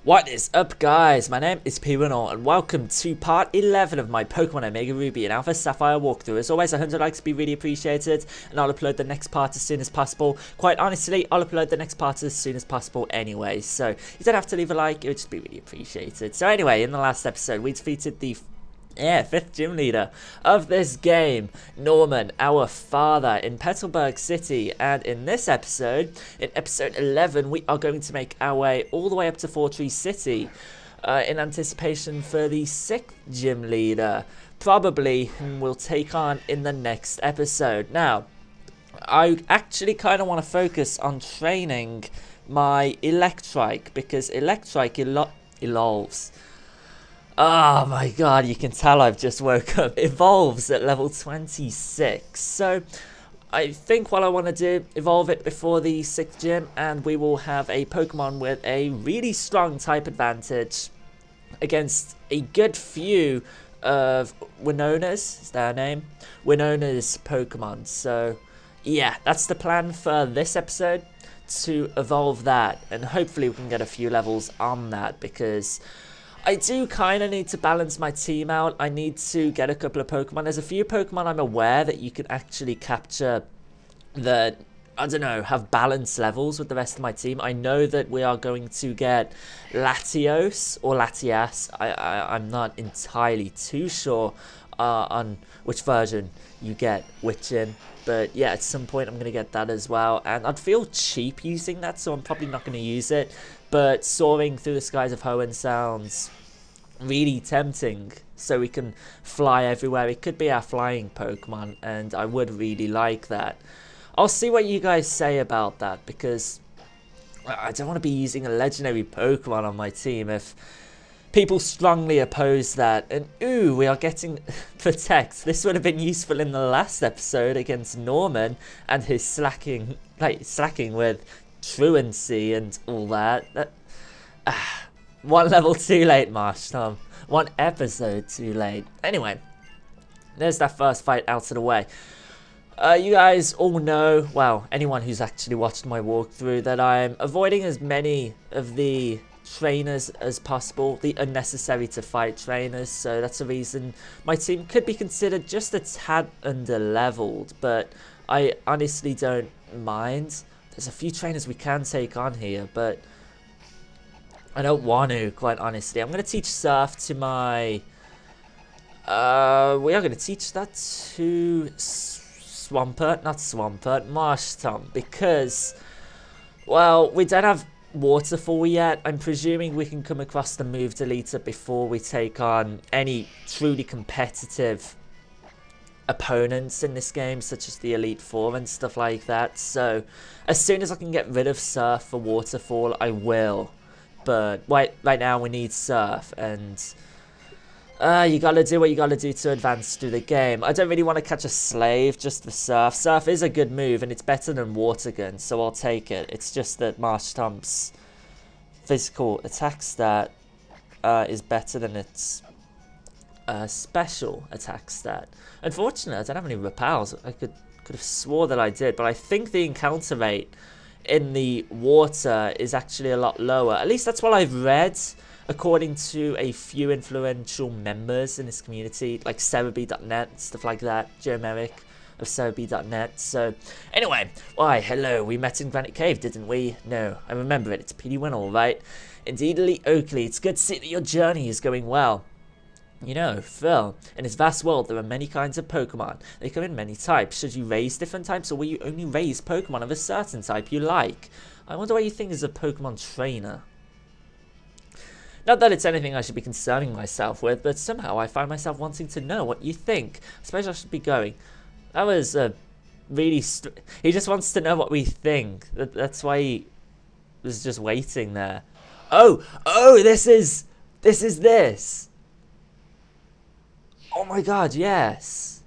What is up, guys? My name is P1 and welcome to part 11 of my Pokemon Omega Ruby and Alpha Sapphire walkthrough. As always, 100 likes would be really appreciated, and I'll upload the next part as soon as possible. Quite honestly, I'll upload the next part as soon as possible anyway, so you don't have to leave a like, it would just be really appreciated. So anyway, in the last episode, we defeated the fifth gym leader of this game, Norman, our father, in Petalburg City. And in this episode, in episode 11, we are going to make our way all the way up to Fortree City in anticipation for the sixth gym leader, probably whom we'll take on in the next episode. Now, I actually kind of want to focus on training my Electrike, because Electrike evolves. Oh my god, you can tell I've just woke up. Evolves at level 26. So I think what I want to do, evolve it before the 6th gym, and we will have a Pokemon with a really strong type advantage against a good few of Winona's, is their name? Winona's Pokemon. So yeah, that's the plan for this episode, to evolve that, and hopefully we can get a few levels on that, because I do kind of need to balance my team out. I need to get a couple of Pokemon. There's a few Pokemon I'm aware that you can actually capture that, I don't know, have balanced levels with the rest of my team. I know that we are going to get Latios or Latias. I'm not entirely too sure on which version you get which in. But yeah, at some point I'm going to get that as well. And I'd feel cheap using that, so I'm probably not going to use it. But soaring through the skies of Hoenn sounds really tempting, so we can fly everywhere. It could be our flying Pokemon, and I would really like that. I'll see what you guys say about that, because I don't want to be using a legendary Pokemon on my team if people strongly oppose that. And ooh, we are getting Protect. This would have been useful in the last episode against Norman and his slacking with truancy and all that. One level too late, Marsh Tom. One episode too late. Anyway, there's that first fight out of the way. You guys all know, well, anyone who's actually watched my walkthrough, that I'm avoiding as many of the trainers as possible, the unnecessary to fight trainers. So that's the reason my team could be considered just a tad under leveled, but I honestly don't mind. There's a few trainers we can take on here, but I don't want to, quite honestly. I'm going to teach Surf to my... we are going to teach that to Marsh Tom, because, well, we don't have Waterfall yet. I'm presuming we can come across the move deleter before we take on any truly competitive opponents in this game, such as the Elite Four and stuff like that. So as soon as I can get rid of Surf for Waterfall, I will. But right now we need Surf, and you gotta do what you gotta do to advance through the game. I don't really want to catch a Slave just for Surf. Surf is a good move, and it's better than Water Gun, so I'll take it. It's just that Marsh Tomp's physical attack stat is better than its special attack stat. Unfortunately, I don't have any repels. I could have swore that I did, but I think the encounter rate in the water is actually a lot lower. At least that's what I've read, according to a few influential members in this community, like Cerebi.net, stuff like that, Joe Merrick of Cerebi.net. So anyway, why, hello, we met in Granite Cave, didn't we? No, I remember it, it's PD1 alright. Indeed, Elite Oakley, it's good to see that your journey is going well. You know, Phil, in this vast world there are many kinds of Pokemon. They come in many types. Should you raise different types, or will you only raise Pokemon of a certain type you like? I wonder what you think as a Pokemon trainer. Not that it's anything I should be concerning myself with, but somehow I find myself wanting to know what you think. I suppose I should be going. That was really... he just wants to know what we think. That's why he was just waiting there. Oh, this is this. Oh my god, yes.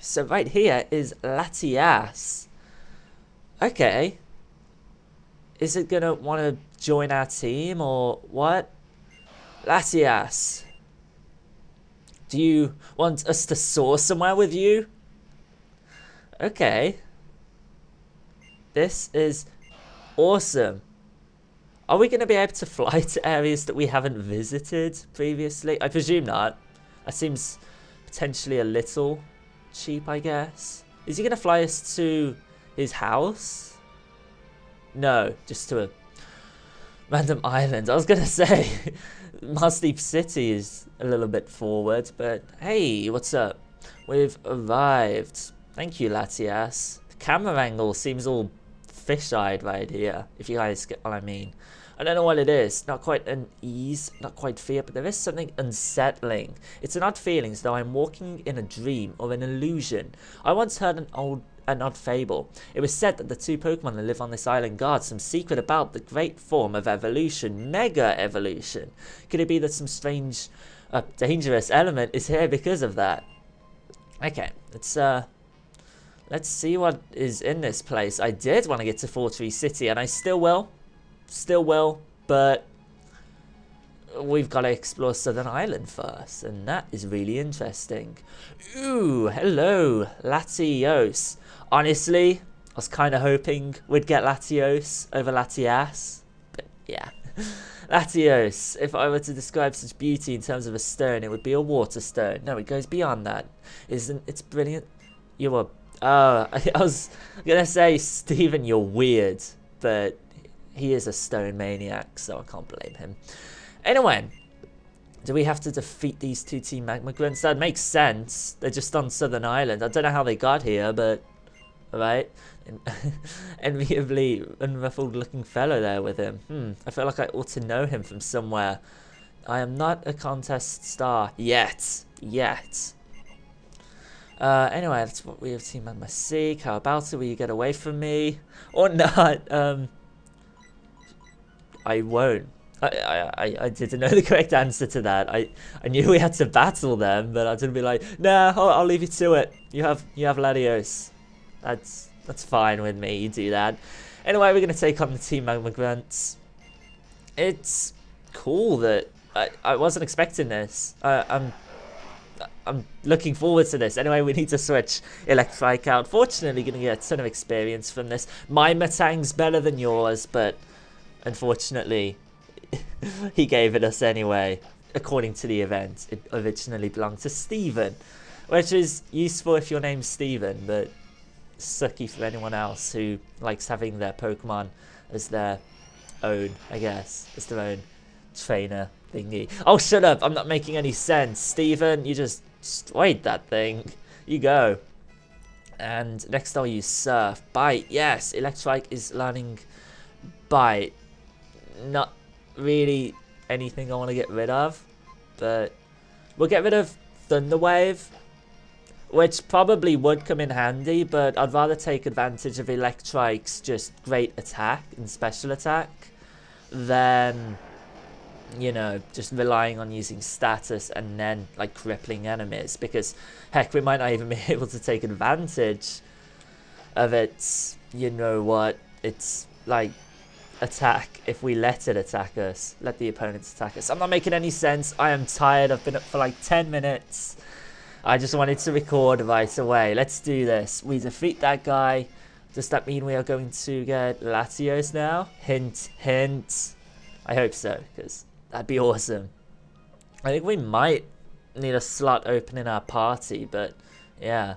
So right here is Latias. Okay. Is it going to want to join our team or what? Latias. Do you want us to soar somewhere with you? Okay. This is awesome. Are we going to be able to fly to areas that we haven't visited previously? I presume not. That seems potentially a little cheap, I guess. Is he going to fly us to his house? No, just to a random island. I was going to say, Marsteep City is a little bit forward, but hey, what's up? We've arrived. Thank you, Latias. The camera angle seems all fish-eyed right here, if you guys get what I mean. I don't know what it is. Not quite an ease, not quite fear, but there is something unsettling. It's an odd feeling as though I'm walking in a dream or an illusion. I once heard an odd fable. It was said that the two Pokemon that live on this island guard some secret about the great form of evolution, Mega Evolution. Could it be that some strange, dangerous element is here because of that? Okay, let's see what is in this place. I did want to get to Fortree City, and I still will. Still will, but we've got to explore Southern Island first, and that is really interesting. Ooh, hello, Latios. Honestly, I was kind of hoping we'd get Latios over Latias, but yeah. Latios, if I were to describe such beauty in terms of a stone, it would be a water stone. No, it goes beyond that. It's brilliant? You were... Oh, I was going to say, Stephen, you're weird, but he is a stone maniac, so I can't blame him. Anyway, do we have to defeat these two Team Magma grunts? That makes sense. They're just on Southern Island. I don't know how they got here, but... Alright. Enviably unruffled looking fellow there with him. I feel like I ought to know him from somewhere. I am not a contest star. Yet. Anyway, that's what we have Team Magma seek. How about it? Will you get away from me? Or not? I won't. I didn't know the correct answer to that. I knew we had to battle them, but I didn't be like, nah, I'll leave you to it. You have Latios. That's fine with me. You do that. Anyway, we're gonna take on the Team Magma grunts. It's cool that I wasn't expecting this. I'm looking forward to this. Anyway, we need to switch Electrike out. Fortunately, gonna get a ton of experience from this. My Matang's better than yours, but unfortunately, he gave it us anyway. According to the event, it originally belonged to Steven, which is useful if your name's Steven, but sucky for anyone else who likes having their Pokemon as their own, I guess, as their own trainer thingy. Oh, shut up! I'm not making any sense. Steven, you just destroyed that thing. You go. And next I'll use Surf. Bite, yes! Electrike is learning Bite. Not really anything I want to get rid of, but we'll get rid of Thunder Wave, which probably would come in handy, but I'd rather take advantage of Electrike's just great attack and special attack than, you know, just relying on using status and then like crippling enemies, because heck, we might not even be able to take advantage of its, you know what, it's like attack if we let it attack us, let the opponents attack us. I'm not making any sense. I am tired. I've been up for like 10 minutes. I just wanted to record right away. Let's do this. We defeat that guy. Does that mean we are going to get Latios now? Hint, hint. I hope so, because that'd be awesome. I think we might need a slot open in our party, but yeah.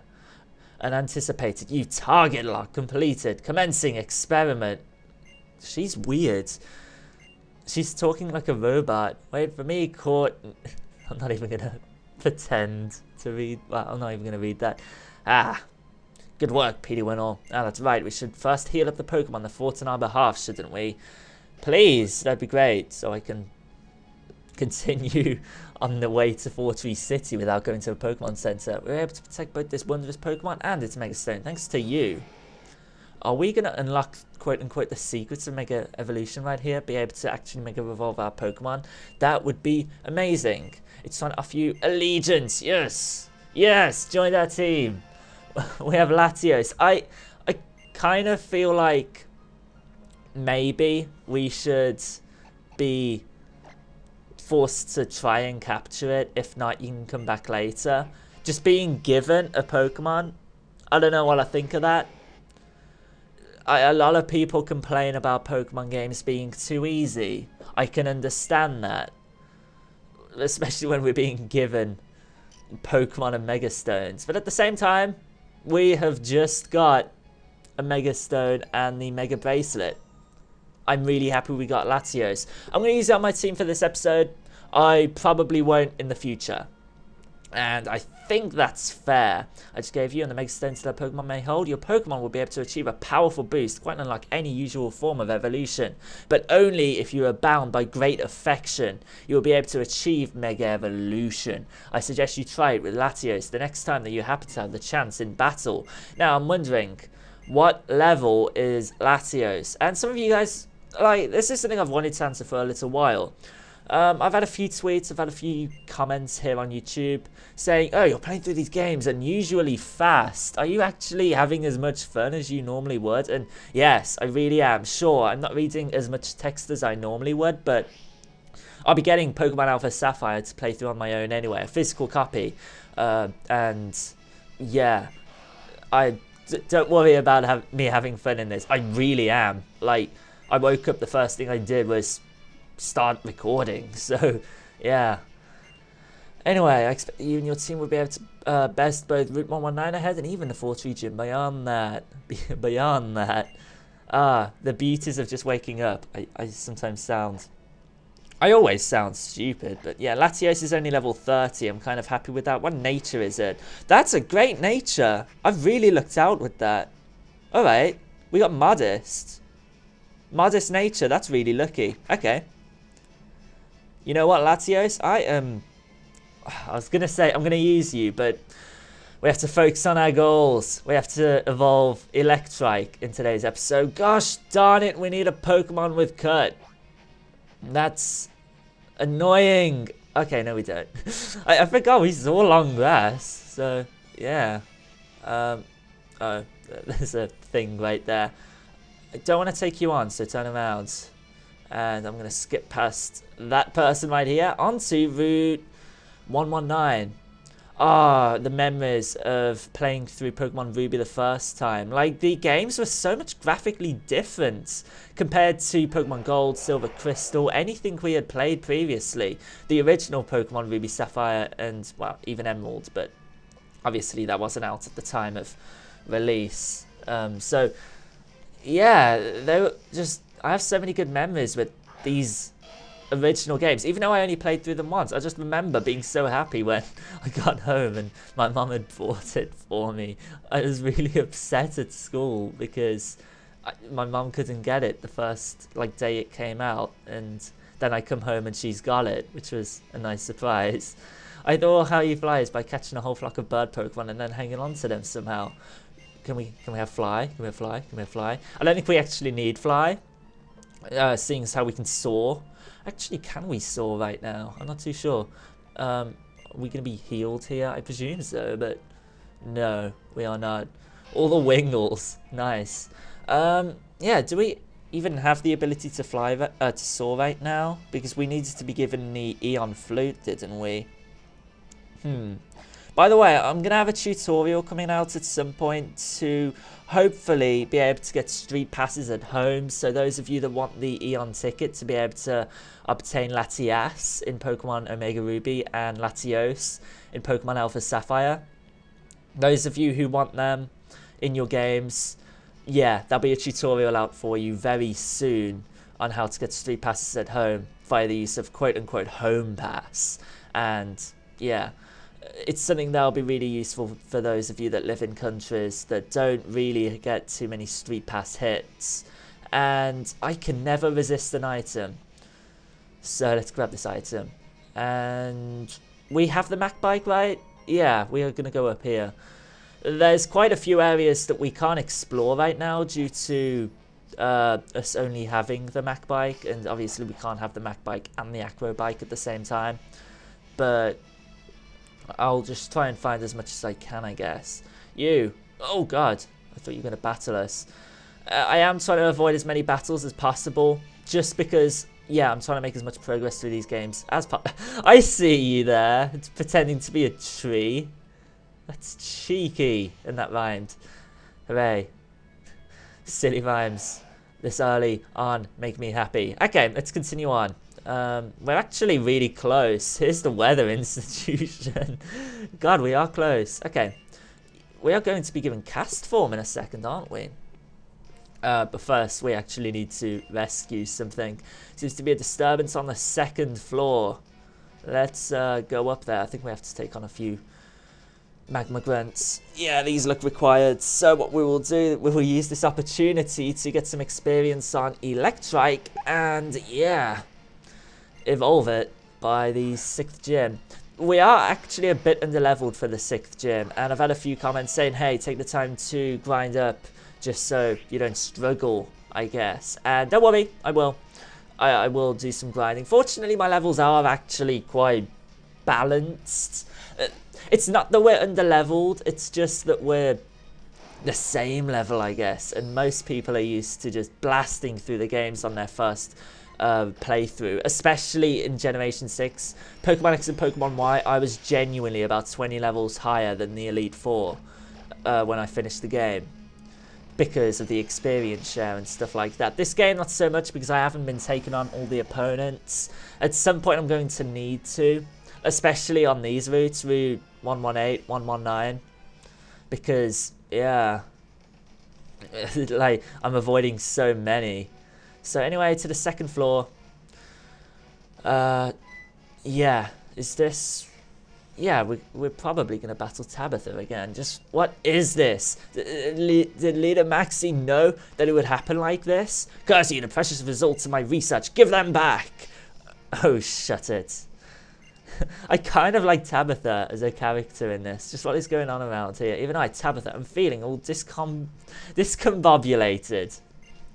Unanticipated. You target lock completed. Commencing experiment. She's weird. She's talking like a robot. Wait for me, Court. I'm not even gonna pretend to read. Well, I'm not even gonna read that. Ah, good work, Petey Winnell. Ah, that's right. We should first heal up the Pokemon that fought on our behalf, shouldn't we? Please, that'd be great, so I can continue on the way to Fortree City without going to a Pokemon Center. We were able to protect both this wondrous Pokemon and its Mega Stone, thanks to you. Are we going to unlock, quote-unquote, the secrets of Mega Evolution right here? Be able to actually Mega Evolve our Pokemon? That would be amazing. It's trying to offer you allegiance. Yes! Yes! Join our team. We have Latios. I kind of feel like maybe we should be forced to try and capture it. If not, you can come back later. Just being given a Pokemon, I don't know what I think of that. a lot of people complain about Pokemon games being too easy. I can understand that. Especially when we're being given Pokemon and Mega Stones. But at the same time, we have just got a Mega Stone and the Mega Bracelet. I'm really happy we got Latios. I'm going to use it on my team for this episode. I probably won't in the future. And I think that's fair. I just gave you, and the Mega Stones that Pokemon may hold, your Pokemon will be able to achieve a powerful boost, quite unlike any usual form of evolution. But only if you are bound by great affection, you will be able to achieve Mega Evolution. I suggest you try it with Latios the next time that you happen to have the chance in battle. Now, I'm wondering, what level is Latios? And some of you guys, like, this is something I've wanted to answer for a little while. I've had a few tweets, I've had a few comments here on YouTube saying, oh, you're playing through these games unusually fast. Are you actually having as much fun as you normally would? And yes, I really am. Sure, I'm not reading as much text as I normally would, but I'll be getting Pokemon Alpha Sapphire to play through on my own anyway, a physical copy. And yeah, don't worry about me having fun in this. I really am. Like, I woke up, the first thing I did was start recording, so yeah. Anyway, I expect you and your team will be able to best both Route 119 ahead and even the Fortree gym beyond that. Beyond that. The beauties of just waking up. I sometimes sound... I always sound stupid, but yeah, Latios is only level 30. I'm kind of happy with that. What nature is it? That's a great nature. I've really looked out with that. Alright, we got modest. Modest nature, that's really lucky. Okay. You know what, Latios? I was going to say I'm going to use you, but we have to focus on our goals. We have to evolve Electrike in today's episode. Gosh darn it, we need a Pokemon with Cut. That's annoying. Okay, no we don't. I forgot we saw long grass, so yeah. Oh, there's a thing right there. I don't want to take you on, so turn around. And I'm going to skip past that person right here onto Route 119. The memories of playing through Pokemon Ruby the first time. Like, the games were so much graphically different compared to Pokemon Gold, Silver, Crystal, anything we had played previously. The original Pokemon Ruby, Sapphire, and, well, even Emerald, but obviously that wasn't out at the time of release. So, yeah, they were just... I have so many good memories with these original games, even though I only played through them once. I just remember being so happy when I got home and my mum had bought it for me. I was really upset at school because my mum couldn't get it the first day it came out, and then I come home and she's got it, which was a nice surprise. I thought how you fly is by catching a whole flock of bird Pokemon and then hanging on to them somehow. Can we have fly? Can we have fly? Can we have fly? I don't think we actually need fly. Seeing as how we can soar. Actually, can we soar right now? I'm not too sure. Are we going to be healed here? I presume so, but no, we are not. All the Wingles. Nice. Yeah, do we even have the ability to fly, to soar right now? Because we needed to be given the Eon Flute, didn't we? By the way, I'm going to have a tutorial coming out at some point to hopefully be able to get street passes at home. So those of you that want the Eon ticket to be able to obtain Latias in Pokemon Omega Ruby and Latios in Pokemon Alpha Sapphire. Those of you who want them in your games, yeah, there'll be a tutorial out for you very soon on how to get street passes at home via the use of quote-unquote home pass. And yeah, it's something that'll be really useful for those of you that live in countries that don't really get too many street pass hits. And I can never resist an item. So let's grab this item. And we have the Mac bike, right? Yeah, we are going to go up here. There's quite a few areas that we can't explore right now due to us only having the Mac bike. And obviously we can't have the Mac bike and the Acro bike at the same time. But I'll just try and find as much as I can, I guess. You. Oh, God. I thought you were going to battle us. I am trying to avoid as many battles as possible. Just because, yeah, I'm trying to make as much progress through these games as possible. I see you there. It's pretending to be a tree. That's cheeky. And that rhymed. Hooray. Silly rhymes this early on make me happy. Okay, let's continue on. We're actually really close. Here's the weather institution. God, we are close. Okay, we are going to be given cast form in a second, aren't we? But first, we actually need to rescue something. Seems to be a disturbance on the second floor. Let's go up there. I think we have to take on a few magma grunts. Yeah, these look required. So what we will do, we will use this opportunity to get some experience on Electrike and, yeah, evolve it by the 6th gym. We are actually a bit underleveled for the 6th gym, and I've had a few comments saying, hey, take the time to grind up just so you don't struggle, I guess. And don't worry, I will. I will do some grinding. Fortunately, my levels are actually quite balanced. It's not that we're underleveled, it's just that we're the same level, I guess. And most people are used to just blasting through the games on their first playthrough, especially in Generation 6. Pokemon X and Pokemon Y, I was genuinely about 20 levels higher than the Elite Four when I finished the game, because of the experience share and stuff like that. This game, not so much, because I haven't been taking on all the opponents. At some point, I'm going to need to, especially on these routes, Route 118, 119, because, yeah, like, I'm avoiding so many. So anyway, to the second floor. Yeah, is this... Yeah, we're probably going to battle Tabitha again. Just, what is this? Did Leader Maxi know that it would happen like this? Curse you, the precious results of my research. Give them back! Oh, shut it. I kind of like Tabitha as a character in this. Just what is going on around here? Even I, Tabitha, I'm feeling all discombobulated.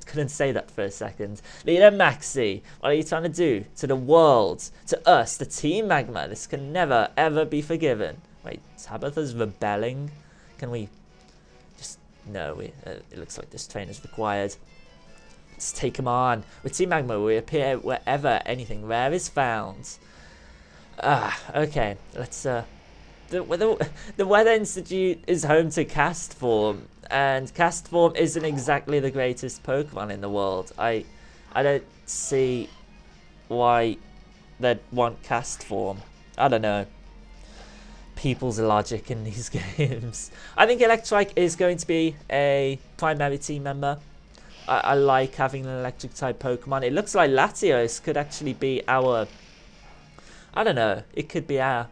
Couldn't say that for a second. Leader Maxi, what are you trying to do to the world, to us, the Team Magma? This can never, ever be forgiven. Wait, Tabitha's rebelling? Can we just... No, it looks like this train is required. Let's take him on. With Team Magma, we appear wherever anything rare is found. Okay, let's... The Weather Institute is home to Cast Form, and Cast Form isn't exactly the greatest Pokemon in the world. I don't see why they'd want Cast Form. I don't know. People's logic in these games. I think Electrike is going to be a primary team member. I like having an electric type Pokemon. It looks like Latios could actually be our... I don't know. It could be our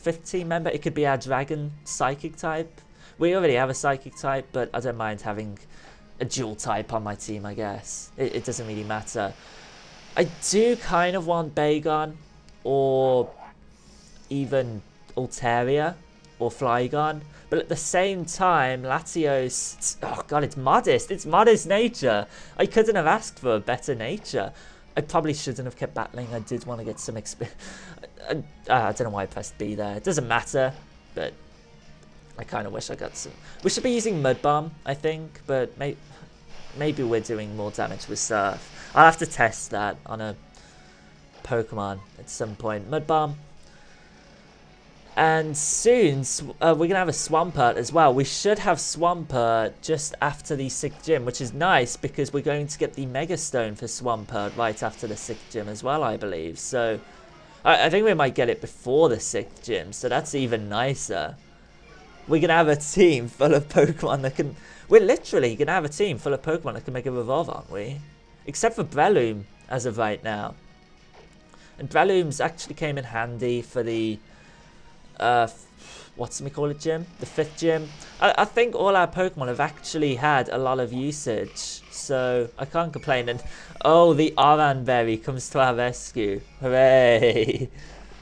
5th team member. It could be our Dragon Psychic type. We already have a Psychic type, but I don't mind having a dual type on my team, I guess. It doesn't really matter. I do kind of want Bagon, or even Altaria, or Flygon. But at the same time, Latios... Oh god, it's modest. It's modest nature. I couldn't have asked for a better nature. I probably shouldn't have kept battling. I did want to get some experience. I don't know why I pressed B there. It doesn't matter, but I kind of wish I got some. We should be using Mud Bomb, I think, but maybe we're doing more damage with Surf. I'll have to test that on a Pokemon at some point. Mud Bomb. And soon, we're going to have a Swampert as well. We should have Swampert just after the 6th gym, which is nice because we're going to get the Mega Stone for Swampert right after the 6th gym as well, I believe. So, I think we might get it before the 6th gym, so that's even nicer. We're going to have a team full of Pokemon that can... We're literally going to have a team full of Pokemon that can make a Revolve, aren't we? Except for Breloom, as of right now. And Breloom's actually came in handy for the... what's we call it, gym? The 5th gym. I think all our Pokemon have actually had a lot of usage, so I can't complain. And oh, the Oran Berry comes to our rescue. Hooray!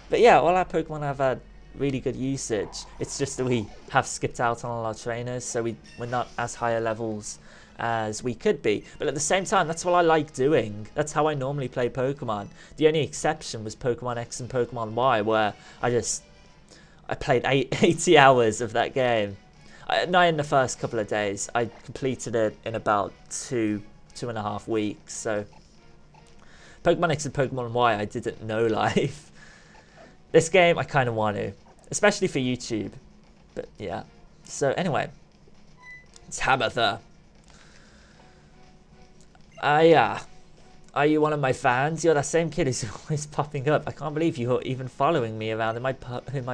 But yeah, all our Pokemon have had really good usage. It's just that we have skipped out on all our trainers, so we're not as higher levels as we could be. But at the same time, that's what I like doing. That's how I normally play Pokemon. The only exception was Pokemon X and Pokemon Y, where I played 80 hours of that game. Not in the first couple of days. I completed it in about 2.5 weeks. So Pokemon X and Pokemon Y, I didn't know live. This game, I kind of want to, especially for YouTube. But yeah. So anyway, Tabitha. Are you one of my fans? You're that same kid who's always popping up. I can't believe you're even following me around in my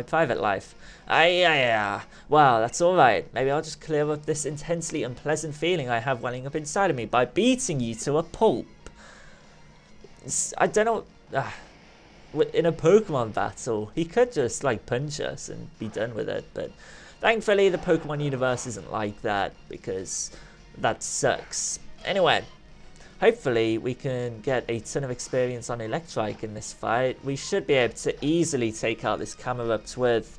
private life. Well, that's alright. Maybe I'll just clear up this intensely unpleasant feeling I have welling up inside of me by beating you to a pulp. I don't know. In a Pokemon battle, he could just like punch us and be done with it, but thankfully the Pokemon universe isn't like that, because that sucks. Anyway, hopefully we can get a ton of experience on Electrike in this fight. We should be able to easily take out this Camerupt with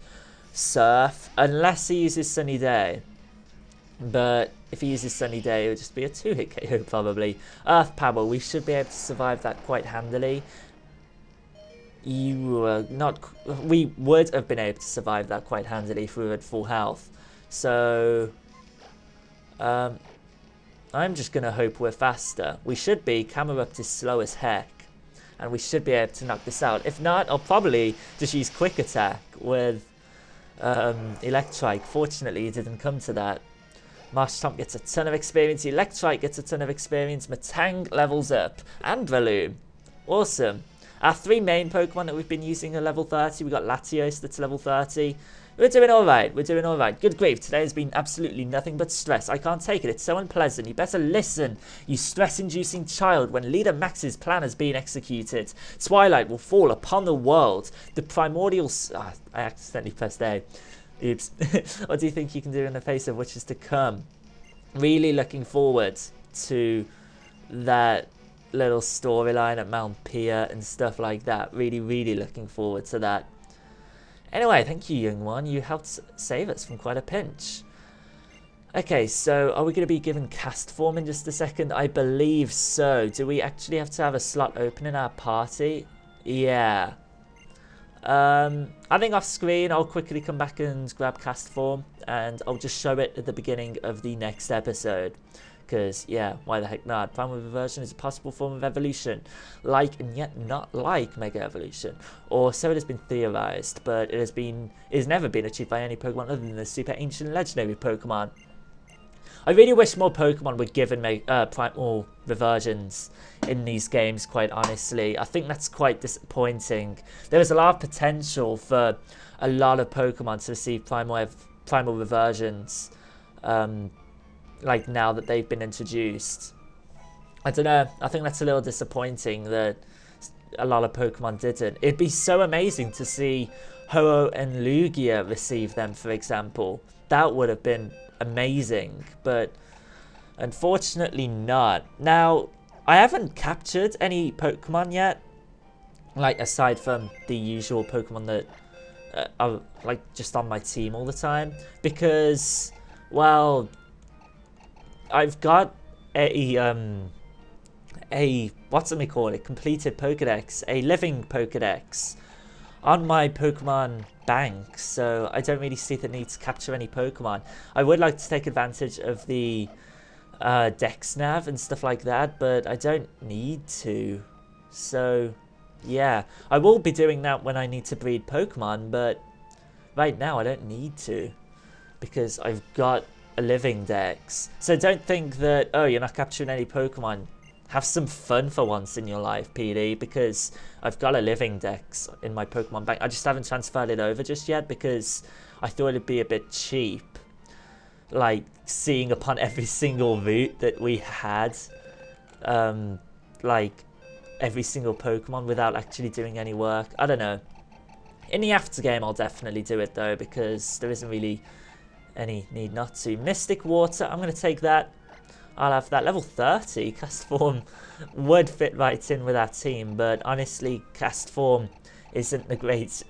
Surf, unless he uses Sunny Day. But if he uses Sunny Day, it would just be a 2-hit KO probably. Earth Power, we should be able to survive that quite handily. We would have been able to survive that quite handily if we were at full health. So, I'm just going to hope we're faster. We should be. Camerupt is slow as heck, and we should be able to knock this out. If not, I'll probably just use Quick Attack with Electrike. Fortunately, it didn't come to that. Marshtomp gets a ton of experience. Electrike gets a ton of experience. Matang levels up. And Breloom. Awesome. Our 3 main Pokemon that we've been using are level 30. We've got Latios that's level 30. We're doing alright. We're doing alright. Good grief. Today has been absolutely nothing but stress. I can't take it. It's so unpleasant. You better listen, you stress-inducing child, when Leader Max's plan has been executed. Twilight will fall upon the world. The primordial... I accidentally pressed A. Oops. What do you think you can do in the face of which is to come? Really looking forward to that little storyline at Mount Pia and stuff like that. Really, really looking forward to that. Anyway, thank you, young one. You helped save us from quite a pinch. Okay, so are we going to be given cast form in just a second? I believe so. Do we actually have to have a slot open in our party? Yeah. I think off screen I'll quickly come back and grab cast form, and I'll just show it at the beginning of the next episode. Because, yeah, why the heck not? Primal Reversion is a possible form of evolution, like and yet not like Mega Evolution. Or so it has been theorized, but it has never been achieved by any Pokemon other than the super ancient legendary Pokemon. I really wish more Pokemon were given Primal Reversions in these games, quite honestly. I think that's quite disappointing. There is a lot of potential for a lot of Pokemon to receive Primal Reversions, like now that they've been introduced. I don't know, I think that's a little disappointing that a lot of Pokemon didn't. It'd be so amazing to see Ho-Oh and Lugia receive them, for example. That would have been amazing, but unfortunately not. Now, I haven't captured any Pokemon yet, like aside from the usual Pokemon that are like just on my team all the time, because, well, I've got a what's it called? A completed Pokedex, a living Pokedex on my Pokemon bank, so I don't really see the need to capture any Pokemon. I would like to take advantage of the Dex Nav and stuff like that, but I don't need to. So yeah, I will be doing that when I need to breed Pokemon, but right now I don't need to, because I've got a living dex. So don't think that, oh, you're not capturing any Pokemon. Have some fun for once in your life, PD, because I've got a living dex in my Pokemon bank. I just haven't transferred it over just yet because I thought it'd be a bit cheap, like seeing upon every single route that we had, like every single Pokemon without actually doing any work. I don't know. In the after game I'll definitely do it though, because there isn't really any need not to. Mystic Water, I'm going to take that. I'll have that. Level 30, Cast Form would fit right in with our team, but honestly, Cast Form isn't the great...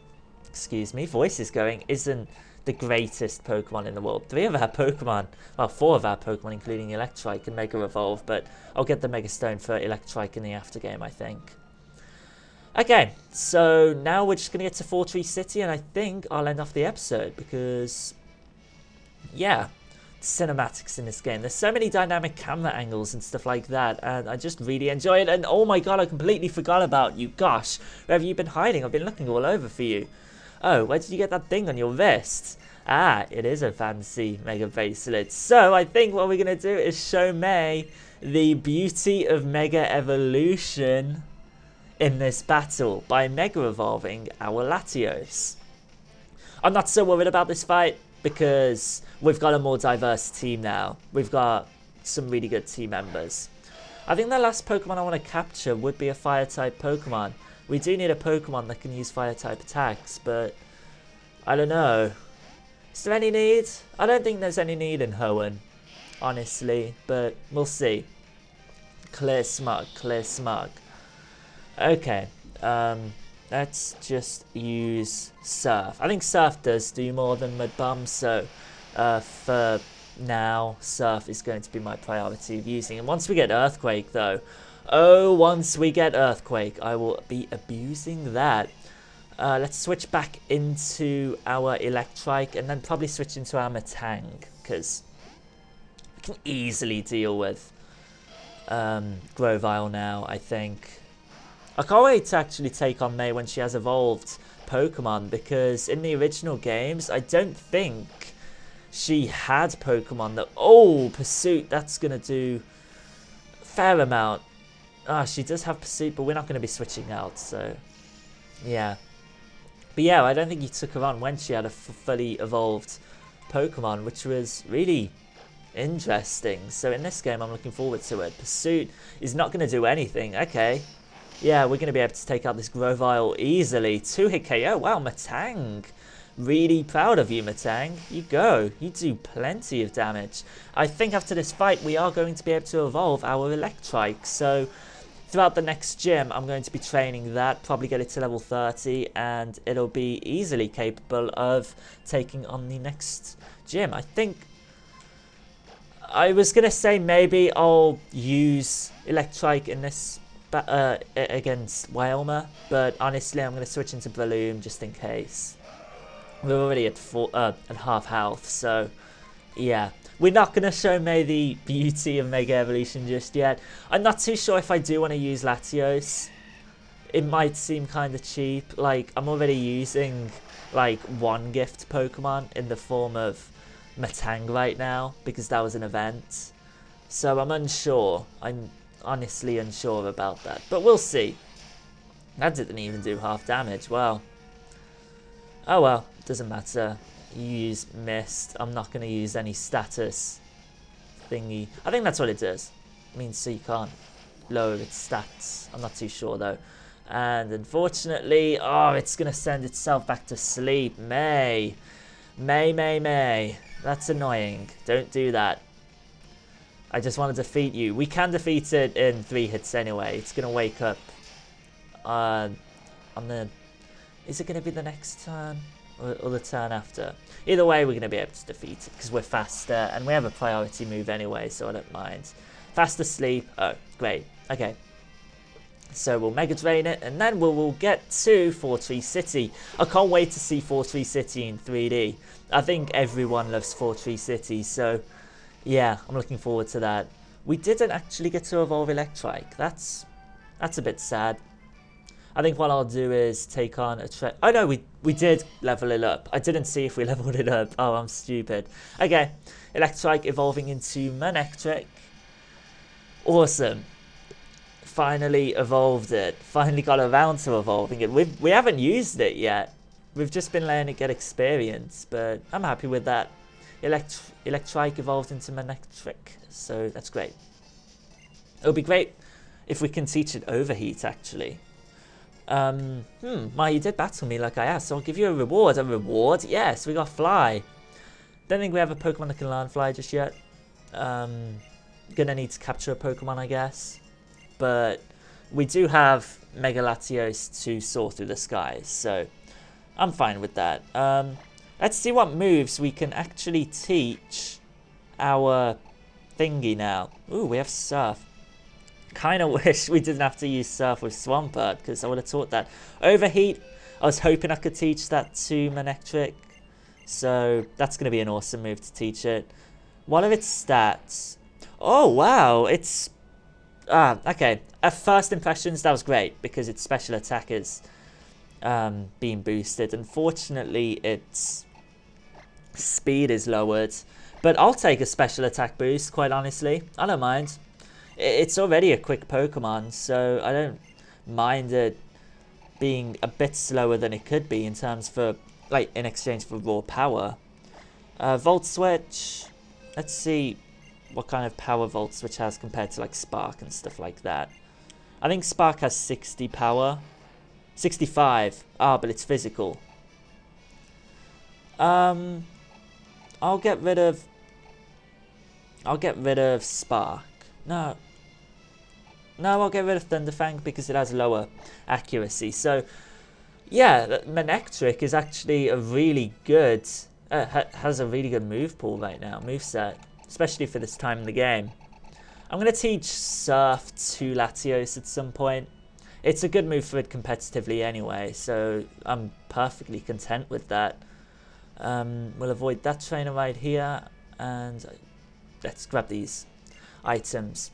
Excuse me, voice is going. Isn't the greatest Pokemon in the world. 3 of our Pokemon, well, 4 of our Pokemon, including Electrike, can Mega Evolve, but I'll get the Mega Stone for Electrike in the after game, I think. Okay, so now we're just going to get to Fortree City, and I think I'll end off the episode, because... yeah, cinematics in this game. There's so many dynamic camera angles and stuff like that, and I just really enjoy it. And oh my god, I completely forgot about you. Gosh, where have you been hiding? I've been looking all over for you. Oh, where did you get that thing on your wrist? Ah, it is a fancy Mega Bracelet. So I think what we're going to do is show May the beauty of Mega Evolution in this battle by Mega Evolving our Latios. I'm not so worried about this fight because we've got a more diverse team now. We've got some really good team members. I think the last Pokemon I want to capture would be a Fire-type Pokemon. We do need a Pokemon that can use Fire-type attacks, but I don't know. Is there any need? I don't think there's any need in Hoenn, honestly, but we'll see. Clear Smug, Clear Smug. Okay, let's just use Surf. I think Surf does do more than Mud Bomb, so for now, Surf is going to be my priority of using. And once we get Earthquake, though, once we get Earthquake, I will be abusing that. Let's switch back into our Electrike and then probably switch into our Metang, because we can easily deal with Grovyle now, I think. I can't wait to actually take on May when she has evolved Pokemon, because in the original games, I don't think she had Pokemon that... Oh, Pursuit, that's going to do a fair amount. She does have Pursuit, but we're not going to be switching out, so yeah. But yeah, I don't think he took her on when she had a fully evolved Pokemon, which was really interesting. So in this game, I'm looking forward to it. Pursuit is not going to do anything. Okay. Yeah, we're going to be able to take out this Grovyle easily. 2-hit KO. Wow, Metang. Really proud of you, Metang. You go. You do plenty of damage. I think after this fight, we are going to be able to evolve our Electrike. So throughout the next gym, I'm going to be training that, probably get it to level 30, and it'll be easily capable of taking on the next gym. I think I was going to say maybe I'll use Electrike in this against Wailmer, but honestly I'm going to switch into Balloon just in case. We're already at half health, so yeah. We're not going to show May the beauty of Mega Evolution just yet. I'm not too sure if I do want to use Latios. It might seem kind of cheap. Like, I'm already using like one gift Pokemon in the form of Metang right now because that was an event. So I'm unsure. I'm honestly unsure about that, but we'll see. That didn't even do half damage. Well, oh well, doesn't matter. You use Mist. I'm not going to use any status thingy. I think that's what it does. It means so you can't lower its stats. I'm not too sure though. And unfortunately, it's going to send itself back to sleep. May. That's annoying. Don't do that. I just want to defeat you. We can defeat it in 3 hits anyway. It's going to wake up on the... Is it going to be the next turn? Or the turn after? Either way, we're going to be able to defeat it because we're faster. And we have a priority move anyway, so I don't mind. Fast asleep. Oh, great. Okay. So we'll Mega Drain it. And then we'll get to Fortree City. I can't wait to see Fortree City in 3D. I think everyone loves Fortree City, so... yeah, I'm looking forward to that. We didn't actually get to evolve Electrike. That's a bit sad. I think what I'll do is take on a... Oh no, we did level it up. I didn't see if we leveled it up. Oh, I'm stupid. Okay, Electrike evolving into Manectric. Awesome. Finally evolved it. Finally got around to evolving it. We haven't used it yet. We've just been letting it get experience, but I'm happy with that. Electrike evolved into Manectric, so that's great. It would be great if we can teach it Overheat, actually. You did battle me like I asked, so I'll give you a reward. A reward? Yes, we got Fly. Don't think we have a Pokemon that can learn Fly just yet. Gonna need to capture a Pokemon, I guess. But we do have Mega Latios to soar through the skies, so I'm fine with that. Let's see what moves we can actually teach our thingy now. Ooh, we have Surf. Kind of wish we didn't have to use Surf with Swampert, because I would have taught that. Overheat, I was hoping I could teach that to Manectric. So that's going to be an awesome move to teach it. What are its stats? Oh, wow. It's... okay. At first impressions, that was great, because its special attack is being boosted. Unfortunately, its speed is lowered. But I'll take a special attack boost, quite honestly. I don't mind. It's already a quick Pokemon, so I don't mind it being a bit slower than it could be in terms for, like, in exchange for raw power. Volt Switch, let's see what kind of power Volt Switch has compared to like Spark and stuff like that. I think Spark has 60 power. 65. Ah, but it's physical. I'll get rid of Spark. No, I'll get rid of Thunderfang because it has lower accuracy. So yeah, Manectric is actually a really good has a really good move pool right now, moveset, especially for this time in the game. I'm going to teach Surf to Latios at some point. It's a good move for it competitively anyway, so I'm perfectly content with that. We'll avoid that trainer right here, and let's grab these items.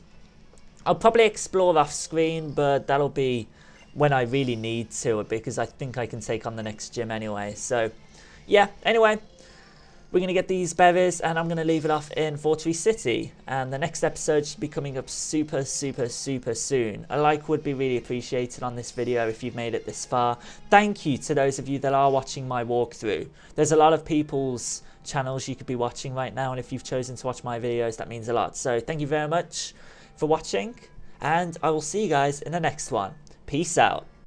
I'll probably explore off screen, but that'll be when I really need to, because I think I can take on the next gym anyway. So yeah, anyway, we're going to get these berries, and I'm going to leave it off in Fortree City. And the next episode should be coming up super soon. A like would be really appreciated on this video if you've made it this far. Thank you to those of you that are watching my walkthrough. There's a lot of people's channels you could be watching right now, and if you've chosen to watch my videos, that means a lot. So thank you very much for watching, and I will see you guys in the next one. Peace out.